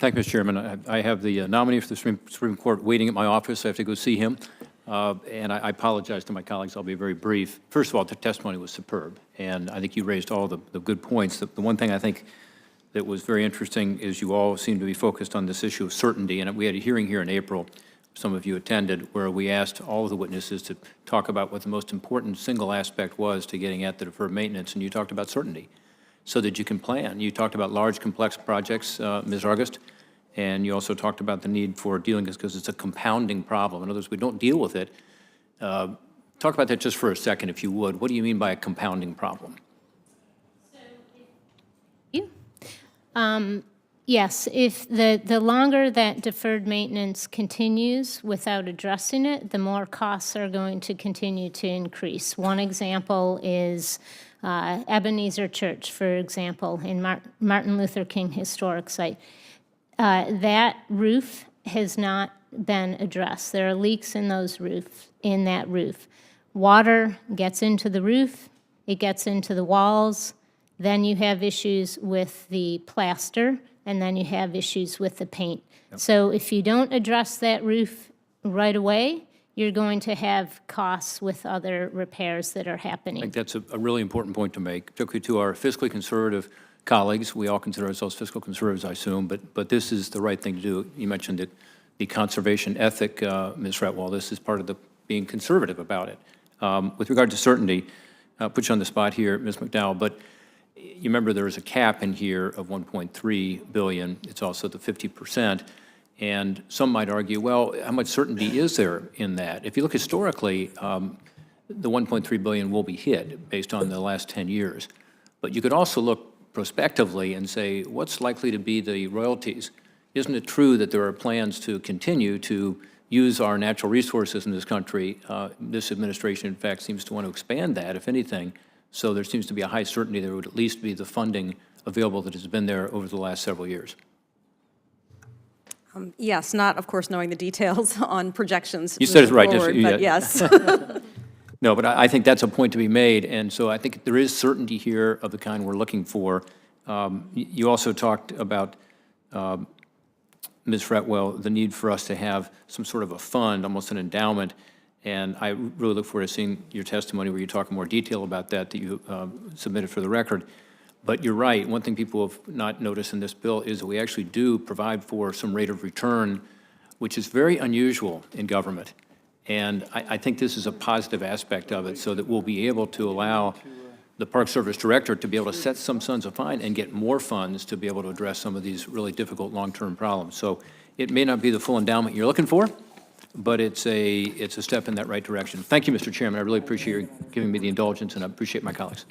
Thank you, Mr. Chairman. I have the nominee for the Supreme Court waiting at my office. I have to go see him. And I apologize to my colleagues. I'll be very brief. First of all, the testimony was superb, and I think you raised all the good points. The one thing I think that was very interesting is you all seem to be focused on this issue of certainty, and we had a hearing here in April, some of you attended, where we asked all of the witnesses to talk about what the most important single aspect was to getting at the deferred maintenance, and you talked about certainty, so that you can plan. You talked about large, complex projects, Ms. August, and you also talked about the need for dealing with, because it's a compounding problem. In other words, we don't deal with it. Talk about that just for a second, if you would. What do you mean by a compounding problem? Yes, if the longer that deferred maintenance continues without addressing it, the more costs are going to continue to increase. One example is Ebenezer Church, for example, in Martin Luther King Historic Site. That roof has not been addressed. There are leaks in that roof. Water gets into the roof, it gets into the walls, then you have issues with the plaster, and then you have issues with the paint. Yep. So if you don't address that roof right away, you're going to have costs with other repairs that are happening. I think that's a really important point to make, particularly to our fiscally conservative colleagues. We all consider ourselves fiscal conservatives, I assume, but this is the right thing to do. You mentioned it, the conservation ethic, Ms. Retwell. This is part of the being conservative about it. With regard to certainty, I'll put you on the spot here, Ms. McDowell, but you remember there is a cap in here of $1.3 billion. It's also the 50%. And some might argue, well, how much certainty is there in that? If you look historically, the $1.3 billion will be hit based on the last 10 years. But you could also look prospectively and say, what's likely to be the royalties? Isn't it true that there are plans to continue to use our natural resources in this country? This administration, in fact, seems to want to expand that, if anything. So there seems to be a high certainty there would at least be the funding available that has been there over the last several years. Yes, not, of course, knowing the details on projections. You said it right. Forward, but yes. No, but I think that's a point to be made, and so I think there is certainty here of the kind we're looking for. You also talked about, Ms. Fretwell, the need for us to have some sort of a fund, almost an endowment, and I really look forward to seeing your testimony where you talk in more detail about that you submitted for the record. But you're right, one thing people have not noticed in this bill is that we actually do provide for some rate of return, which is very unusual in government. And I think this is a positive aspect of it, so that we'll be able to allow the Park Service Director to be able to set some sums of fine and get more funds to be able to address some of these really difficult long-term problems. So it may not be the full endowment you're looking for, but it's a step in that right direction. Thank you, Mr. Chairman. I really appreciate you giving me the indulgence, and I appreciate my colleagues.